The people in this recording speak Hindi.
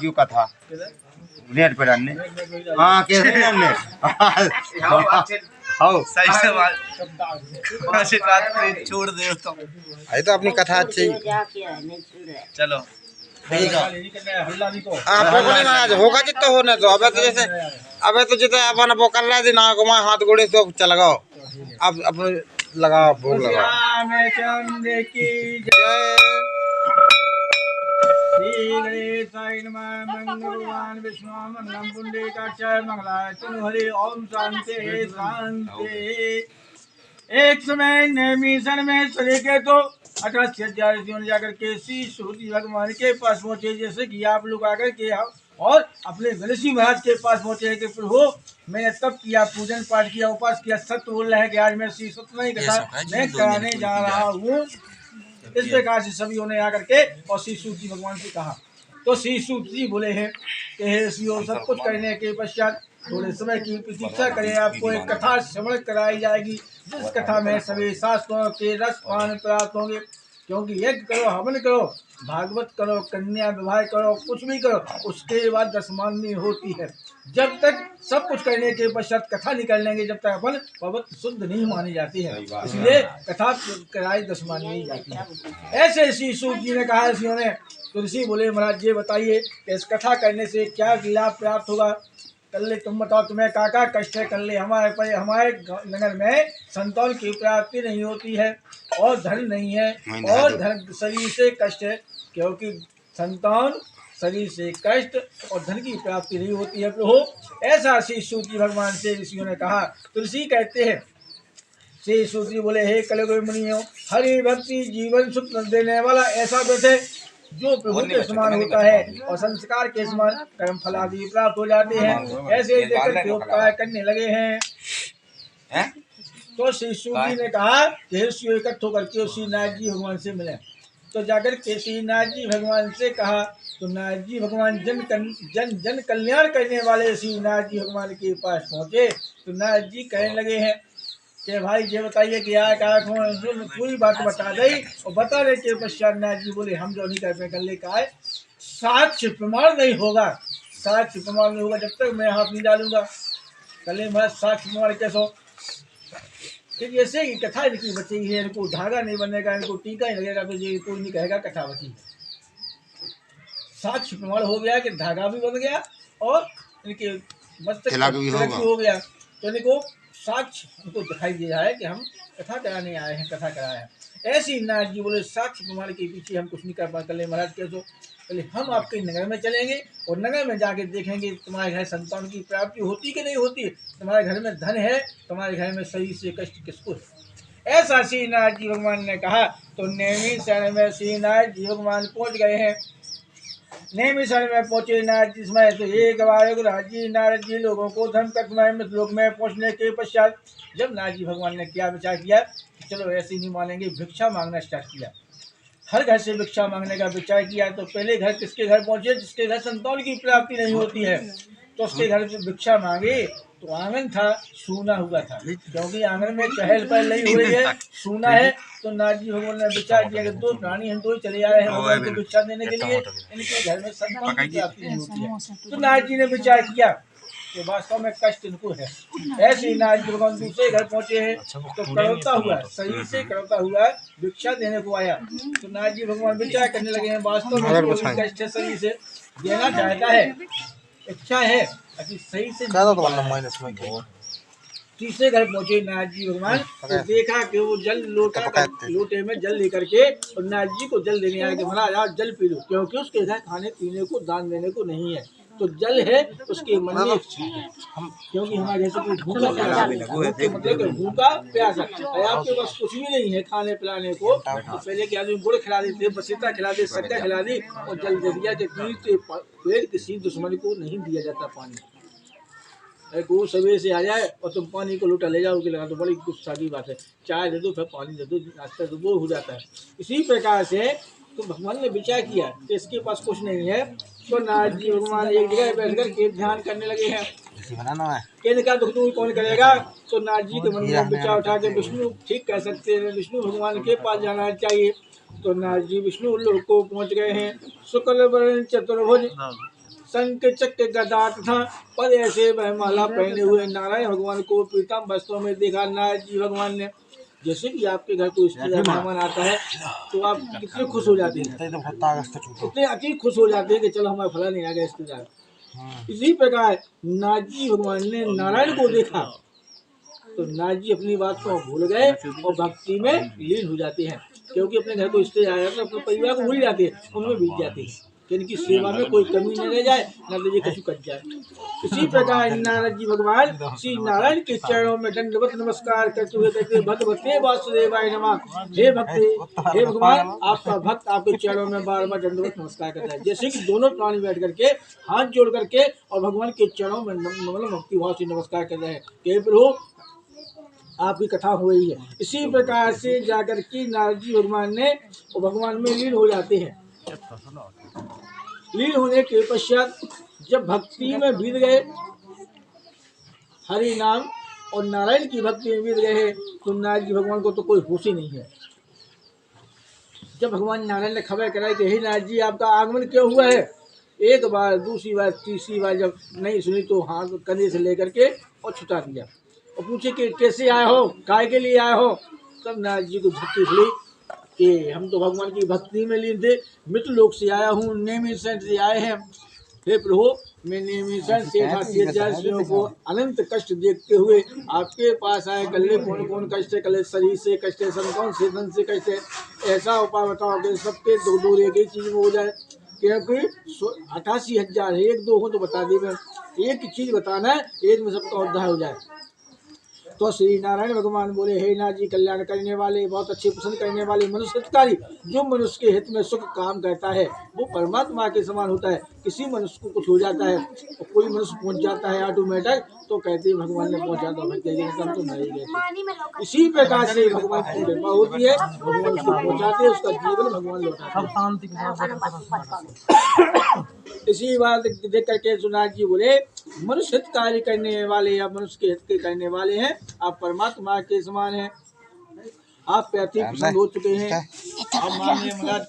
जी कथा नेट पे डालने। हाँ कैसे डालने सही से बात छोड़ दे तो अरे तो अपनी कथा अच्छी चलो होगा जितना होने तो अबे तो जैसे अपन वो कर रहे थे ना को हाथ गोड़े से चल लगाओ अब लगाओ भोग लगाओ। श्री गणेशाय नमः। मंगल भगवान विष्णु मंगलम पुंडरीकाक्षाय मंगलाय तनु हरि ओम शांति शांति। एक समय नैमिषारण्य में चले गए तो 88,000 जाकर के श्री सूर्य भगवान के पास पहुंचे, जैसे कि आप लोग आकर के और अपने गणेश महाराज के पास पहुंचे कि प्रभु मैंने तब किया, पूजन पाठ किया, उपास किया, सत्य बोल रहे हैं कि आज मैं श्री सत्य नहीं कथा मैं कराने जा रहा हूँ। इस प्रकार से सभी ने आकर के और श्री सूर्य भगवान से कहा तो श्री सूर्य जी बोले हैं कि हे शिव, सब कुछ करने के पश्चात थोड़े समय की प्रतीक्षा करें, आपको एक कथा श्रवण कराई जाएगी, जिस कथा में सभी शास्त्रों के रस पान प्राप्त होंगे। क्योंकि यज्ञ करो, हवन करो, भागवत करो, कन्या विवाह करो, कुछ भी करो, उसके बाद दशमाननी होती है। जब तक सब कुछ करने के पश्चात कथा निकल लेंगे, जब तक अपन पवित्र शुद्ध नहीं मानी जाती है, इसलिए कथा कराई दशमाननी जाती है। ऐसे ऋषि सूत जी ने कहा, ऋषियों ने तो ऋषि बोले महाराज ये बताइए कि इस कथा करने से क्या लाभ प्राप्त होगा। कल तुम बताओ तुम्हें का कष्ट है। कल हमारे नगर में संतान की प्राप्ति नहीं होती है और धन नहीं है, और धन शरीर से कष्ट है, क्योंकि संतान शरीर से कष्ट और धन की प्राप्ति नहीं होती है प्रभु। ऐसा श्री सूत भगवान से ऋषियों ने कहा। तो ऋषि कहते हैं, श्री सूत बोले हे कलियुग मुनियों, हरि भक्ति जीवन सुख देने वाला ऐसा व्रत है जो प्रभु के समान होता है और संस्कार के समान कर्म फल आदि प्राप्त हो जाते हैं। ऐसे ही देखकर उपकार करने लगे हैं। तो श्री सूत जी ने कहा कि ऋषियों इकट्ठे होकर के श्री नारद जी भगवान से मिले। तो जाकर के श्री नारद जी भगवान से कहा तो नारद जी भगवान जन कल्याण करने वाले श्री नारद जी भगवान के पास पहुँचे। तो नारद जी कहने लगे हैं कि भाई ये बताइए कि पूरी बात बता दी और बताने के पश्चात नारद जी बोले हम जो नहीं कर ले का है साक्ष्य प्रमाण नहीं होगा, साक्ष्य प्रमाण नहीं होगा जब तक मैं हाथ नहीं डालूंगा। कल मैं साक्ष्य प्रमाण कैसे हो, जैसे कि कथा इनकी बची है, इनको धागा नहीं बनेगा, इनको टीका ही लगेगा तो ये कोई नहीं कहेगा कथा बची है। साक्ष्य प्रमाण हो गया कि धागा भी बन गया और इनके मस्तक भी हो गया, तो इनको साक्ष्य उनको दिखाई दे रहा है कि हम कथा कराने आए हैं, कथा कराए हैं। ऐसी नारद जी बोले साक्ष्य प्रमाण के पीछे हम कुछ नहीं कर पाए। कल महाराज कैसे पहले हम आपके नगर में चलेंगे और नगर में जाके देखेंगे तुम्हारे घर संतान की प्राप्ति होती कि नहीं होती, तुम्हारे घर में धन है, तुम्हारे घर में शरीर से कष्ट किसको है। ऐसा श्री नारद जी भगवान ने कहा। तो नैमिषारण्य में श्री नारद जी भगवान पहुँच गए हैं। नैमिषारण्य में पहुंचे नारद जी समय तो एक बार जी नारद जी लोगों को धर्म कथमय लोक में पहुंचने के पश्चात जब नारद जी भगवान ने क्या विचार किया कि चलो ऐसे नहीं मानेंगे, भिक्षा मांगना स्टार्ट किया। हर घर से भिक्षा मांगने का विचार किया। तो पहले घर किसके घर पहुंचे, जिसके घर संतान की प्राप्ति नहीं होती है, तो उसके घर से भिक्षा मांगे। तो आंगन था सूना हुआ था, क्योंकि आंगन में चहल पहल नहीं हो रही है, सूना है। तो नारद जी भगवान ने विचार किया कि दो प्राणी हम दो ही चले आए हैं भगवान को भिक्षा देने के लिए, इनके घर में संतान की प्राप्ति नहीं होती है। तो नारद जी ने विचार किया कि वास्तव में कष्ट इनको है। ऐसे ही नारद जी भगवान दूसरे घर पहुंचे हैं तो कड़ौता हुआ, शरीर से कड़ौता हुआ भिक्षा देने को आया। तो नारद जी भगवान विचार करने लगे हैं वास्तव में कष्ट है, शरीर से देना चाहता है, इच्छा है सही से। तीसरे घर पहुंचे नारद जी भगवान तो देखा कि वो जल लोटे में जल लेकर के और नारद जी को जल देने आए कि महाराज आप जल पी लो, क्योंकि उसके घर खाने पीने को दान देने को नहीं है। तो जल है उसके मन में इच्छा है, क्योंकि हमारे जैसे कोई भूखा मतलब भूखा प्यासा है, आपके पास कुछ भी नहीं है खाने पिलाने को, तो पहले के आदमी गुड़ खिला देते, बसीता खिला दे, शक्कर खिला दी और जल दे दिया कि पेट किसी दुश्मन को नहीं दिया जाता पानी। को सवेरे से आ जाए और तुम पानी को लोटा ले जाओगे लगा तो बड़ी गुस्सा की बात है, चाय दे दो फिर पानी दे दो, नाश्ता दो, वो हो जाता है। इसी प्रकार से तो भगवान ने विचार किया कि इसके पास कुछ नहीं है। तो नारद जी भगवान एक जगह बैठ कर के ध्यान करने लगे हैं कि इनका दुख दूर कौन करेगा। तो नारद जी के मन में विचार उठा के विष्णु ठीक कह सकते हैं, विष्णु भगवान के पास जाना चाहिए। तो नारद जी विष्णु लोक को पहुँच गए हैं। शुक्ल वर्ण चतुर्भुज शंख चक्र गदा तथा पद ऐसे वह माला पहने हुए नारायण भगवान को पीताम्बर वस्त्रों में देखा। नारद जी भगवान ने, जैसे कि आपके घर कोई रिश्तेदार मेहमान आता है तो आप कितने खुश हो जाते हैं, कितने अति खुश हो जाते हैं कि चलो हमारे फला नहीं आ गया रिश्तेदार। इसी प्रकार नारद जी भगवान ने नारायण को देखा तो नारद जी अपनी बात को भूल गए और भक्ति में लीन हो जाते हैं, क्योंकि अपने घर को रिश्तेदार आया तो अपने परिवार को भूल जाते हैं, उनमें बीत जाते हैं कि इनकी सेवा में कोई कमी न रह जाए, न तो ये कछु कट जाए। इसी प्रकार नारद जी भगवान श्री नारायण के चरणों में दंडवत नमस्कार करते हुए कहते भगवते वासुदेवाय नमः। हे भक्त, हे भगवान, आपका भक्त आपके चरणों में बार बार दंडवत नमस्कार करता है। जैसे कि दोनों प्राणी बैठ करके हाथ जोड़ करके और भगवान के चरणों में भक्ति भाव से नमस्कार कर रहे हैं कि प्रभु आपकी कथा हो रही है। इसी प्रकार से जाकर के नारद जी भगवान ने और भगवान में लीन हो जाते हैं। लीन होने के पश्चात जब भक्ति में बीत गए, हरि नाम और नारायण की भक्ति में बीत गए तो नारद जी भगवान को तो कोई होश ही नहीं है। जब भगवान नारायण ने खबर कराई कि हे नारद जी आपका आगमन क्यों हुआ है, एक बार, दूसरी बार, तीसरी बार जब नहीं सुनी तो हाथ कंधे से लेकर के और छुटा दिया और पूछे कि कैसे आए हो, काय के लिए आए हो। तब नारद जी को झटकी खुली कि हम तो भगवान की भक्ति में लीन थे, मित्र लोक से आया हूँ, नेमिषण से आए हैं। हे प्रभु, मैं नेमिषण से को अनंत कष्ट देखते हुए आपके पास आए। कल्ले कौन कौन कष्ट है, कल्ले शरीर से कष्ट है, सन कौन से धन से कष्ट है, ऐसा उपाय बताओ कि सबके दो दो एक ही चीज में हो जाए, क्योंकि 88,000 है, एक दो हो तो बता दी, मैं एक चीज बताना है, एक में सबका उद्धार हो जाए। तो श्री नारायण भगवान बोले, हे नाथ जी, कल्याण करने वाले, बहुत अच्छे प्रसन्न करने वाले, मनुष्य हितकारी, जो मनुष्य के हित में सुख काम करता है वो परमात्मा के समान होता है। किसी मनुष्य को कुछ हो जाता है और कोई मनुष्य पहुंच जाता है ऑटोमेटिक तो कहते हैं भगवान ने पहुंचा दो, तो नहीं गए। इसी प्रकार से भगवान की कृपा होती है, भगवान उसको पहुँचाते हैं, उसका जीवन भगवान लौटाते हैं। इसी बात देख करके सुनाथ जी बोले, मनुष्य हित कार्य करने वाले या मनुष्य के हित के करने वाले हैं, आप परमात्मा के समान हैं। आप पे अति प्रसन्न हो चुके हैं। अब मानिए महाराज